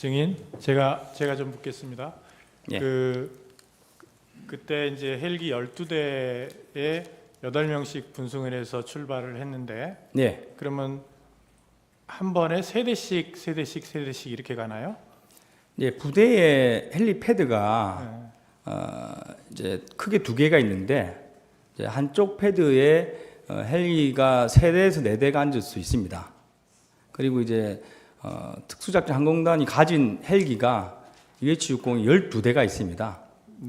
증인, 제가 좀 묻겠습니다. 예. 그때 이제 헬기 12대에 8명씩 분승을 해서 출발을 했는데, 네. 그러면 한 번에 세대씩 이렇게 가나요? 예, 부대에 헬리패드가 이제 크게 두 개가 있는데, 이제 한쪽 패드에 헬기가 3대에서 4대가 앉을 수 있습니다. 그리고 이제 특수작전 항공단이 가진 헬기가 UH-60이 12대가 있습니다.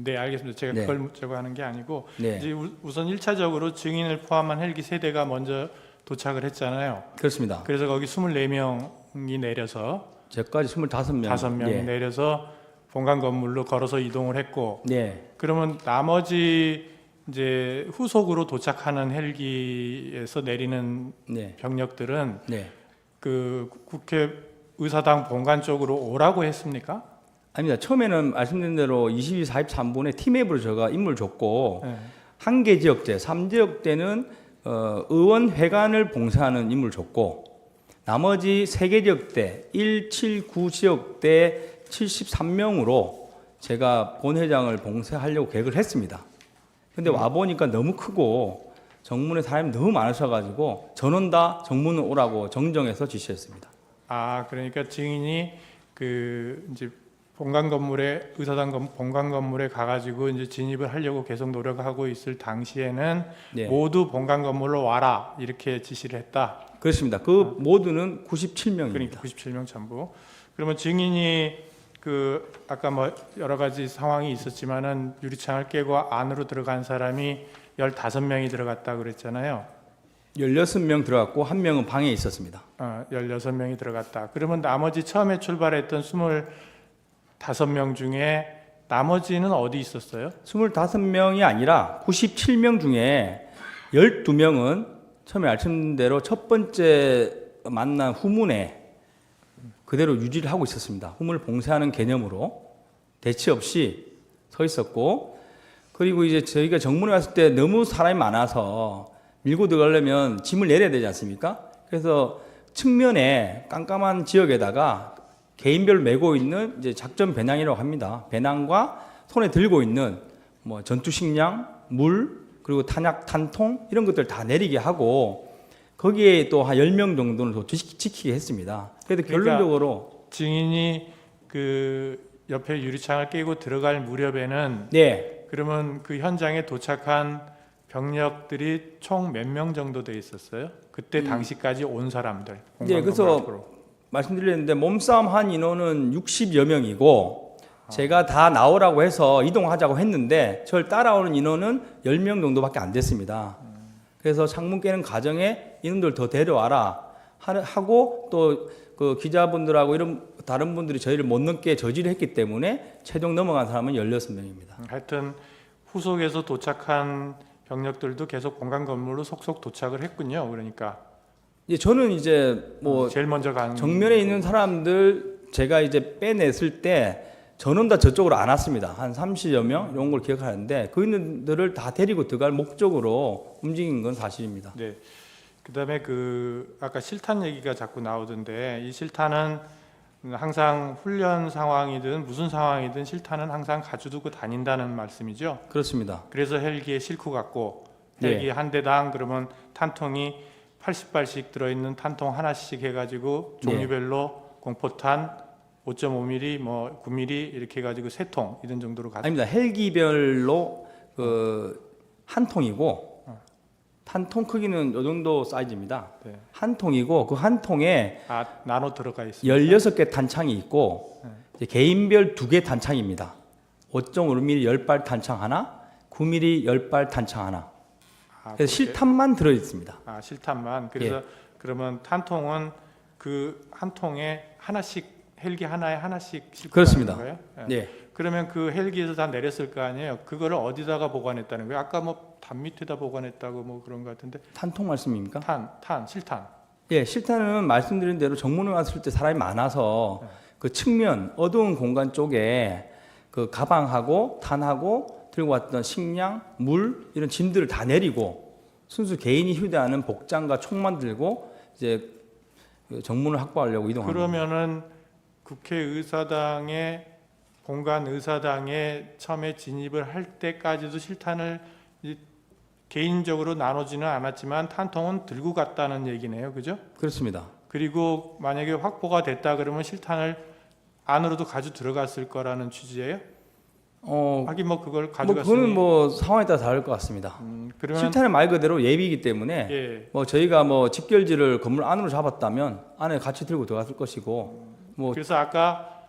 네, 알겠습니다. 제가 네. 그걸 묻자고 하는 게 아니고, 네. 이제 우선 1차적으로 증인을 포함한 헬기 3대가 먼저 도착을 했잖아요. 그렇습니다. 그래서 거기 24명이 내려서 저까지 25명. 5명이 예. 내려서 본관 건물로 걸어서 이동을 했고, 네. 그러면 나머지 이제 후속으로 도착하는 헬기에서 내리는 네. 병력들은 네. 그 국회 의사당 본관 쪽으로 오라고 했습니까? 아닙니다. 처음에는 말씀드린 대로 22, 43분에 팀앱으로 제가 임무를 줬고, 네. 한 개 지역대, 3지역대는 의원회관을 봉사하는 임무를 줬고, 나머지 3개 지역대, 1, 7, 9 지역대 73명으로 제가 본회장을 봉사하려고 계획을 했습니다. 근데 와보니까 너무 크고 정문에 사람이 너무 많으셔가지고 전원 다 정문을 오라고 정정해서 지시했습니다. 아, 그러니까 증인이 그 이제 본관 건물에 본관 건물에 가가지고 이제 진입을 하려고 계속 노력하고 있을 당시에는 네. 모두 본관 건물로 와라 이렇게 지시를 했다. 그렇습니다. 그 모두는 97명입니다. 그러니까 97명 전부. 그러면 증인이 그 아까 뭐 여러 가지 상황이 있었지만은 유리창을 깨고 안으로 들어간 사람이 15명이 들어갔다 그랬잖아요. 16명 들어갔고 1명은 방에 있었습니다. 16명이 들어갔다. 그러면 나머지 처음에 출발했던 25명 중에 나머지는 어디 있었어요? 25명이 아니라 97명 중에 12명은 처음에 말씀드린 대로 첫 번째 만난 후문에 그대로 유지를 하고 있었습니다. 후문을 봉쇄하는 개념으로 대치 없이 서 있었고, 그리고 이제 저희가 정문에 왔을 때 너무 사람이 많아서 밀고 들어가려면 짐을 내려야 되지 않습니까? 그래서 측면에 깜깜한 지역에다가 개인별 메고 있는 이제 작전 배낭이라고 합니다. 배낭과 손에 들고 있는 뭐 전투식량, 물, 그리고 탄약, 탄통 이런 것들 다 내리게 하고 거기에 또 한 10명 정도는 더 지키게 했습니다. 그래도 그러니까 결론적으로 증인이 그 옆에 유리창을 깨고 들어갈 무렵에는 네, 그러면 그 현장에 도착한 병력들이 총 몇 명 정도 돼 있었어요? 그때 당시까지 온 사람들. 네, 그래서 말씀드렸는데 몸싸움 한 인원은 60여 명이고 제가 다 나오라고 해서 이동하자고 했는데 저를 따라오는 인원은 10명 정도밖에 안 됐습니다. 그래서 창문 깨는 과정에 인원들 더 데려와라 하고 또 그 기자분들하고 이런 다른 분들이 저희를 못 넘게 저지를 했기 때문에 최종 넘어간 사람은 16명입니다. 하여튼 후속에서 도착한 병력들도 계속 본관 건물로 속속 도착을 했군요. 그러니까 이제 저는 이제 뭐 제일 먼저 간 정면에 있는 사람들 제가 이제 빼냈을 때 저는 다 저쪽으로 안 왔습니다. 한 30여 명 이런 걸 기억하는데 그인들을 다 데리고 들어갈 목적으로 움직인 건 사실입니다. 네. 그다음에 그 아까 실탄 얘기가 자꾸 나오던데 이 실탄은 항상 훈련 상황이든 무슨 상황이든 실탄은 항상 가져두고 다닌다는 말씀이죠. 그렇습니다. 그래서 헬기에 싣고 갔고 헬기 한 대당 그러면 탄통이 80발씩 들어있는 탄통 하나씩 해가지고 종류별로 공포탄 5.5mm, 뭐 9mm 이렇게 해가지고 3통 이런 정도로 가죠. 아닙니다. 헬기별로 그 한 통이고 탄통 크기는 이 정도 사이즈입니다. 네. 한 통이고 그 한 통에 나눠 들어가 있습니다. 16개 탄창이 있고 이제 개인별 2개 탄창입니다. 5.5mm 10발 탄창 하나, 9mm 10발 탄창 하나. 그래서 실탄만 들어 있습니다. 실탄만. 그래서 그러면 탄통은 그 한 통에 하나씩 헬기 하나에 하나씩 싣고 그렇습니다. 가는 거예요? 네. 그러면 그 헬기에서 다 내렸을 거 아니에요? 그거를 어디다가 보관했다는 거예요? 아까 뭐 담 밑에다 보관했다고 뭐 그런 것 같은데 탄통 말씀입니까? 실탄. 예, 실탄은 말씀드린 대로 정문에 왔을 때 사람이 많아서 그 측면 어두운 공간 쪽에 그 가방하고 탄하고 들고 왔던 식량, 물 이런 짐들을 다 내리고 순수 개인이 휴대하는 복장과 총만 들고 이제 정문을 확보하려고 이동합니다. 그러면은 국회의사당의 본관 의사당에 처음에 진입을 할 때까지도 실탄을 이제 개인적으로 나누지는 않았지만 탄통은 들고 갔다는 얘기네요, 그죠? 그렇습니다. 그리고 만약에 확보가 됐다 그러면 실탄을 안으로도 가지고 들어갔을 거라는 취지예요? 하긴 뭐 그걸 뭐 가져갔으니 그거는 뭐 상황에 따라 다를 것 같습니다. 그러면 실탄은 말 그대로 예비이기 때문에 예, 뭐 저희가 뭐 집결지를 건물 안으로 잡았다면 안에 같이 들고 들어갔을 것이고 뭐 그래서 아까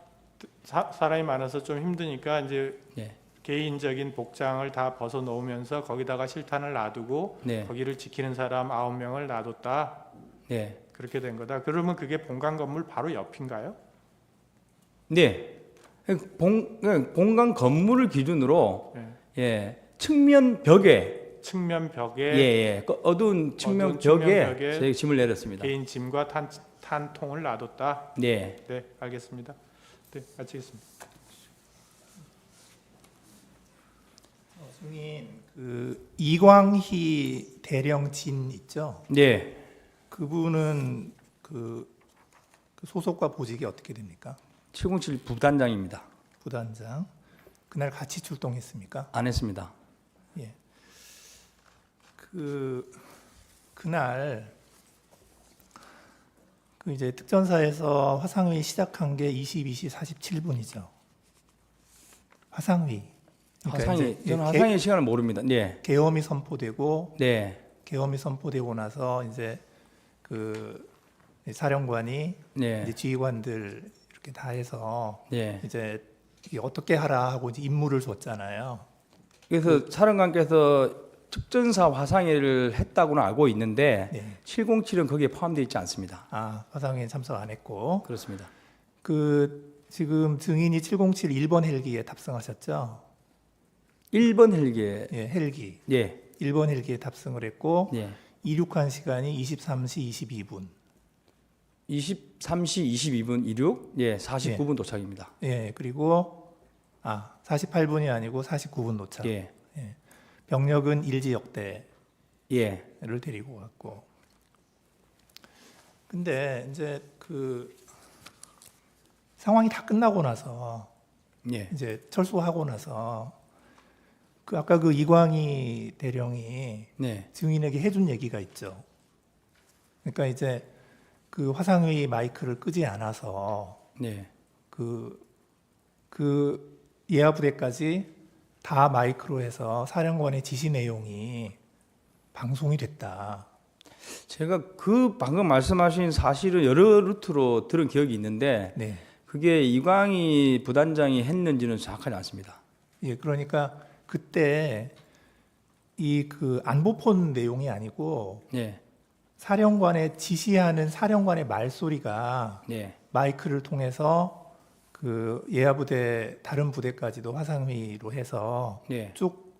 사람이 많아서 좀 힘드니까 이제 예. 개인적인 복장을 다 벗어 놓으면서 거기다가 실탄을 놔두고 네. 거기를 지키는 사람 9명을 놔뒀다. 네. 그렇게 된 거다. 그러면 그게 본관 건물 바로 옆인가요? 네. 본관 건물을 기준으로 예. 예. 측면 벽에 측면 벽에 예. 그 어두운 측면 어두운 측면 벽에 벽에 저희 짐을 내렸습니다. 개인 짐과 탄통을 놔뒀다. 네. 네, 알겠습니다. 네, 마치겠습니다. 증인 그 이광희 대령진 있죠? 네. 그분은 그 소속과 보직이 어떻게 됩니까? 707 부단장입니다. 부단장. 그날 같이 출동했습니까? 안 했습니다. 예. 그날 그 이제 특전사에서 화상회의 시작한 게 22시 47분이죠. 화상회의. 그러니까 화상이 이제 저는 화상의 시간을 모릅니다. 네. 계엄이 선포되고 네. 계엄이 선포되고 나서 이제 그 사령관이 네. 이제 지휘관들 이렇게 다 해서 네. 이제 이게 어떻게 하라 하고 이제 임무를 줬잖아요. 그래서 사령관께서 특전사 화상회를 했다고는 알고 있는데 네. 707은 거기에 포함되어 있지 않습니다. 아, 화상회에 참석 안 했고 그렇습니다. 그 지금 증인이 707 1번 헬기에 탑승하셨죠? 1번 헬기에 예, 헬기. 예. 1번 헬기에 탑승을 했고 예. 이륙한 시간이 23시 22분. 23시 22분 이륙 예, 49분 도착입니다. 예, 그리고 48분이 아니고 49분 도착. 예. 병력은 일지역대를 예. 데리고 갔고. 근데 이제 그 상황이 다 끝나고 나서 예. 이제 철수하고 나서 그 아까 그 이광희 대령이 네. 증인에게 해준 얘기가 있죠. 그러니까 이제 그 화상회의 마이크를 끄지 않아서 네. 그 예하 부대까지 다 마이크로 해서 사령관의 지시 내용이 방송이 됐다. 제가 그 방금 말씀하신 사실을 여러 루트로 들은 기억이 있는데 네. 그게 이광희 부단장이 했는지는 정확하지 않습니다. 예, 그러니까 그때 이 그 안보폰 내용이 아니고 네. 사령관의 지시하는 사령관의 말소리가 네. 마이크를 통해서 그 예하 부대 다른 부대까지도 화상회의로 해서 네. 쭉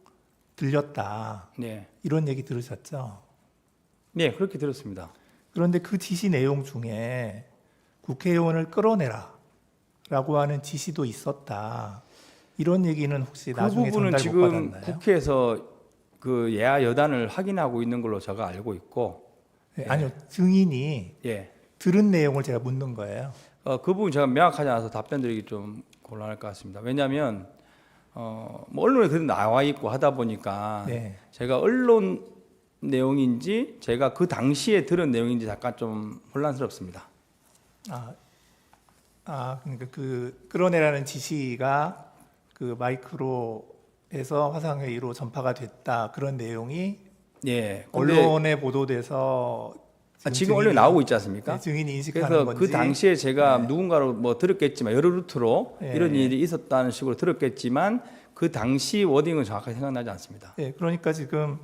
들렸다. 네. 이런 얘기 들으셨죠? 네, 그렇게 들었습니다. 그런데 그 지시 내용 중에 국회의원을 끌어내라 라고 하는 지시도 있었다. 이런 얘기는 혹시 그 나중에 부분은 전달 못 지금 받았나요? 국회에서 그 예하 여단을 확인하고 있는 걸로 제가 알고 있고 네, 아니요. 증인이 예. 들은 내용을 제가 묻는 거예요. 그 부분 제가 명확하지 않아서 답변드리기 좀 곤란할 것 같습니다. 왜냐하면 뭐 언론에 그래도 나와 있고 하다 보니까 네. 제가 언론 내용인지 제가 그 당시에 들은 내용인지 잠깐 좀 혼란스럽습니다. 그러니까 그 끌어내라는 지시가 그 마이크로 해서 화상회의로 전파가 됐다. 그런 내용이 예. 근데 언론에 보도돼서 지금 언론에 나오고 있지 않습니까? 네, 증인이 인식하는 그래서 건지. 그 당시에 제가 누군가로 뭐 들었겠지만 여러 루트로 네. 이런 일이 있었다는 식으로 들었겠지만 그 당시 워딩은 정확하게 생각나지 않습니다. 네, 그러니까 지금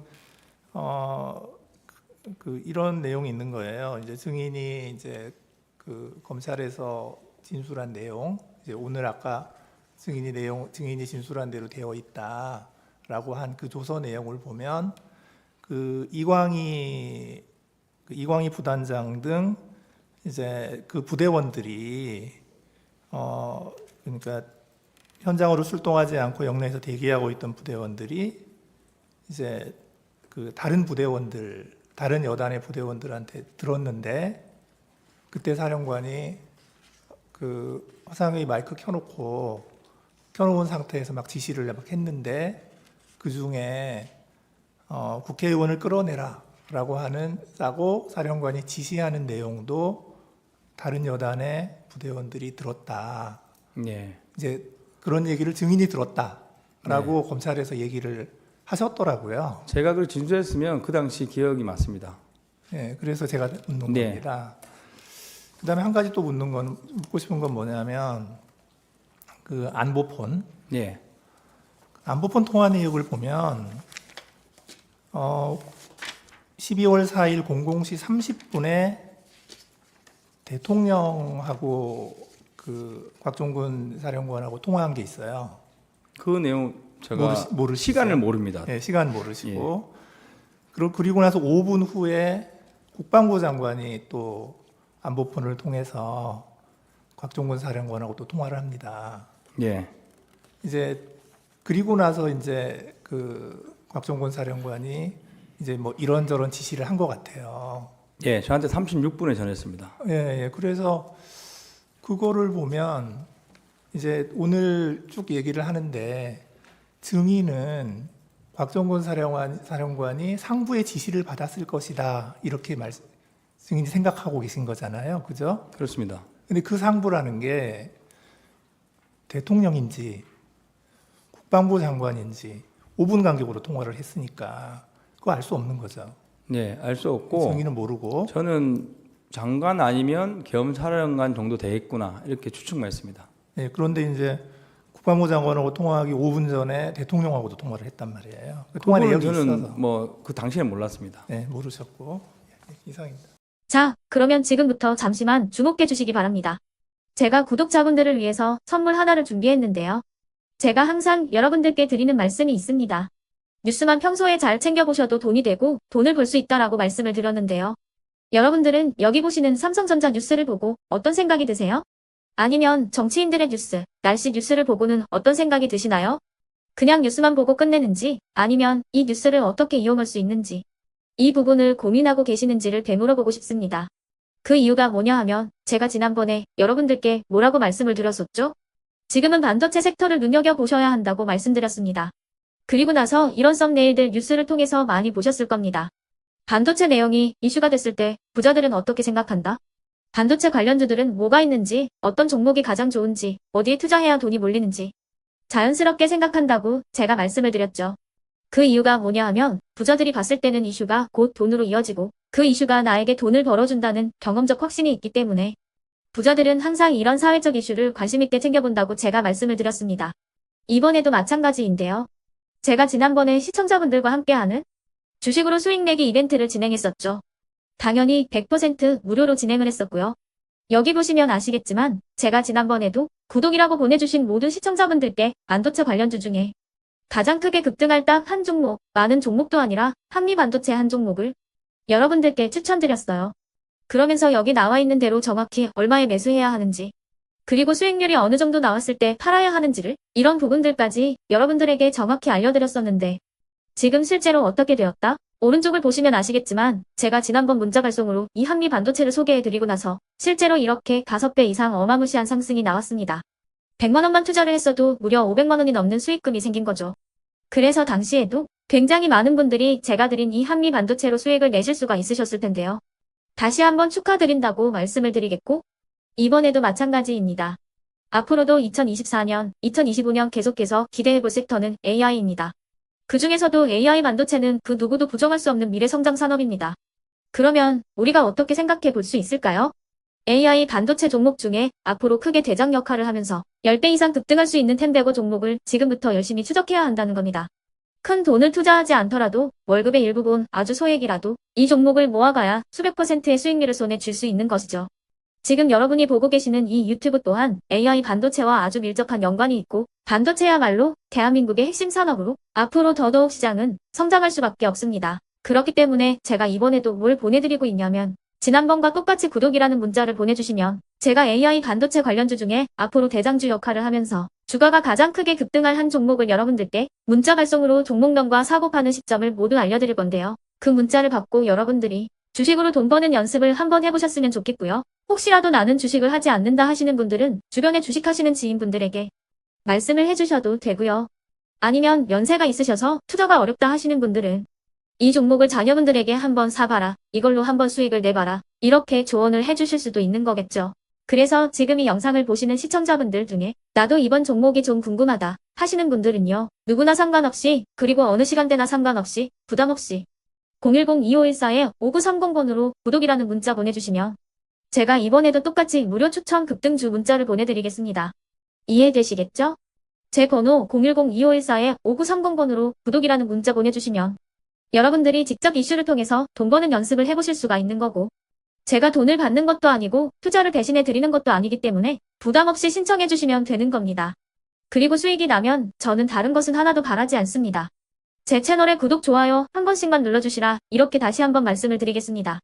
이런 내용이 있는 거예요. 이제 증인이 이제 그 검찰에서 진술한 내용, 이제 오늘 아까 증인이 진술한 대로 되어 있다라고 한 그 조서 내용을 보면 그 이광희 부단장 등 이제 그 부대원들이 그러니까 현장으로 출동하지 않고 영내에서 대기하고 있던 부대원들이 이제 그 다른 여단의 부대원들한테 들었는데 그때 사령관이 그 화상회의 마이크 켜놓은 상태에서 막 지시를 막 했는데 그 중에 국회의원을 끌어내라라고 하고 사령관이 지시하는 내용도 다른 여단의 부대원들이 들었다. 예. 이제 그런 얘기를 증인이 들었다라고 검찰에서 얘기를 하셨더라고요. 제가 그걸 진술했으면 그 당시 기억이 맞습니다. 네, 그래서 제가 묻는 겁니다. 그다음에 한 가지 또 묻고 싶은 건 뭐냐면 그 안보폰 예. 통화 내역을 보면 12월 4일 00시 30분에 대통령하고 그 곽종근 사령관하고 통화한 게 있어요. 그 내용 제가 모르시죠? 시간을 모릅니다. 네, 시간 모르시고 그리고 나서 5분 후에 국방부 장관이 또 안보폰을 통해서 곽종근 사령관하고 또 통화를 합니다. 예. 이제 그리고 나서 이제 그 곽종근 사령관이 이제 뭐 이런저런 지시를 한 것 같아요. 예, 저한테 36분에 전했습니다. 예. 그래서 그거를 보면 이제 오늘 쭉 얘기를 하는데 증인은 곽종근 사령관이 상부의 지시를 받았을 것이다 이렇게 증인이 생각하고 계신 거잖아요, 그죠? 그렇습니다. 근데 그 상부라는 게 대통령인지 국방부 장관인지 5분 간격으로 통화를 했으니까 그거 알 수 없는 거죠. 네, 알 수 없고 증인은 모르고. 저는 장관 아니면 겸사령관 정도 되겠구나 이렇게 추측만 했습니다. 네, 그런데 이제 국방부 장관하고 통화하기 5분 전에 대통령하고도 통화를 했단 말이에요. 그 통화 내역이 저는 있어서. 뭐 그 당시에는 몰랐습니다. 네, 모르셨고. 이상입니다. 자, 그러면 지금부터 잠시만 주목해 주시기 바랍니다. 제가 구독자분들을 위해서 선물 하나를 준비했는데요. 제가 항상 여러분들께 드리는 말씀이 있습니다. 뉴스만 평소에 잘 챙겨보셔도 돈이 되고 돈을 벌 수 있다라고 말씀을 드렸는데요. 여러분들은 여기 보시는 삼성전자 뉴스를 보고 어떤 생각이 드세요? 아니면 정치인들의 뉴스, 날씨 뉴스를 보고는 어떤 생각이 드시나요? 그냥 뉴스만 보고 끝내는지 아니면 이 뉴스를 어떻게 이용할 수 있는지 이 부분을 고민하고 계시는지를 되물어보고 싶습니다. 그 이유가 뭐냐 하면 제가 지난번에 여러분들께 뭐라고 말씀을 드렸었죠? 지금은 반도체 섹터를 눈여겨보셔야 한다고 말씀드렸습니다. 그리고 나서 이런 썸네일들 뉴스를 통해서 많이 보셨을 겁니다. 반도체 내용이 이슈가 됐을 때 부자들은 어떻게 생각한다? 반도체 관련주들은 뭐가 있는지, 어떤 종목이 가장 좋은지, 어디에 투자해야 돈이 몰리는지 자연스럽게 생각한다고 제가 말씀을 드렸죠. 그 이유가 뭐냐 하면 부자들이 봤을 때는 이슈가 곧 돈으로 이어지고 그 이슈가 나에게 돈을 벌어준다는 경험적 확신이 있기 때문에 부자들은 항상 이런 사회적 이슈를 관심 있게 챙겨본다고 제가 말씀을 드렸습니다. 이번에도 마찬가지인데요. 제가 지난번에 시청자분들과 함께하는 주식으로 수익 내기 이벤트를 진행했었죠. 당연히 100% 무료로 진행을 했었고요. 여기 보시면 아시겠지만 제가 지난번에도 구독이라고 보내주신 모든 시청자분들께 반도체 관련주 중에 가장 크게 급등할 딱 한 종목, 많은 종목도 아니라 한미반도체 한 종목을 여러분들께 추천드렸어요. 그러면서 여기 나와 있는 대로 정확히 얼마에 매수해야 하는지, 그리고 수익률이 어느 정도 나왔을 때 팔아야 하는지를 이런 부분들까지 여러분들에게 정확히 알려드렸었는데 지금 실제로 어떻게 되었다? 오른쪽을 보시면 아시겠지만 제가 지난번 문자 발송으로 이 한미반도체를 소개해드리고 나서 실제로 이렇게 5배 이상 어마무시한 상승이 나왔습니다. 100만 원만 투자를 했어도 무려 500만 원이 넘는 수익금이 생긴 거죠. 그래서 당시에도 굉장히 많은 분들이 제가 드린 이 한미반도체로 수익을 내실 수가 있으셨을 텐데요. 다시 한번 축하드린다고 말씀을 드리겠고 이번에도 마찬가지입니다. 앞으로도 2024년, 2025년 계속해서 기대해볼 섹터는 AI입니다. 그 중에서도 AI 반도체는 그 누구도 부정할 수 없는 미래 성장 산업입니다. 그러면 우리가 어떻게 생각해 볼 수 있을까요? AI 반도체 종목 중에 앞으로 크게 대장 역할을 하면서 10배 이상 급등할 수 있는 템베고 종목을 지금부터 열심히 추적해야 한다는 겁니다. 큰 돈을 투자하지 않더라도 월급의 일부분 아주 소액이라도 이 종목을 모아가야 수백 %의 수익률을 손에 쥘 수 있는 것이죠. 지금 여러분이 보고 계시는 이 유튜브 또한 AI 반도체와 아주 밀접한 연관이 있고 반도체야말로 대한민국의 핵심 산업으로 앞으로 더더욱 시장은 성장할 수밖에 없습니다. 그렇기 때문에 제가 이번에도 뭘 보내드리고 있냐면 지난번과 똑같이 구독이라는 문자를 보내주시면 제가 AI 반도체 관련주 중에 앞으로 대장주 역할을 하면서 주가가 가장 크게 급등할 한 종목을 여러분들께 문자 발송으로 종목명과 사고 파는 시점을 모두 알려드릴 건데요. 그 문자를 받고 여러분들이 주식으로 돈 버는 연습을 한번 해보셨으면 좋겠고요. 혹시라도 나는 주식을 하지 않는다 하시는 분들은 주변에 주식하시는 지인분들에게 말씀을 해주셔도 되고요. 아니면 연세가 있으셔서 투자가 어렵다 하시는 분들은 이 종목을 자녀분들에게 한번 사봐라. 이걸로 한번 수익을 내봐라. 이렇게 조언을 해주실 수도 있는 거겠죠. 그래서 지금 이 영상을 보시는 시청자분들 중에 나도 이번 종목이 좀 궁금하다 하시는 분들은요. 누구나 상관없이 그리고 어느 시간대나 상관없이 부담 없이 010-2514-5930번으로 구독이라는 문자 보내주시면 제가 이번에도 똑같이 무료 추천 급등주 문자를 보내드리겠습니다. 이해되시겠죠? 제 번호 010-2514-5930번으로 구독이라는 문자 보내주시면 여러분들이 직접 이슈를 통해서 돈 버는 연습을 해보실 수가 있는 거고 제가 돈을 받는 것도 아니고 투자를 대신해 드리는 것도 아니기 때문에 부담 없이 신청해 주시면 되는 겁니다. 그리고 수익이 나면 저는 다른 것은 하나도 바라지 않습니다. 제 채널에 구독, 좋아요 한 번씩만 눌러주시라 이렇게 다시 한번 말씀을 드리겠습니다.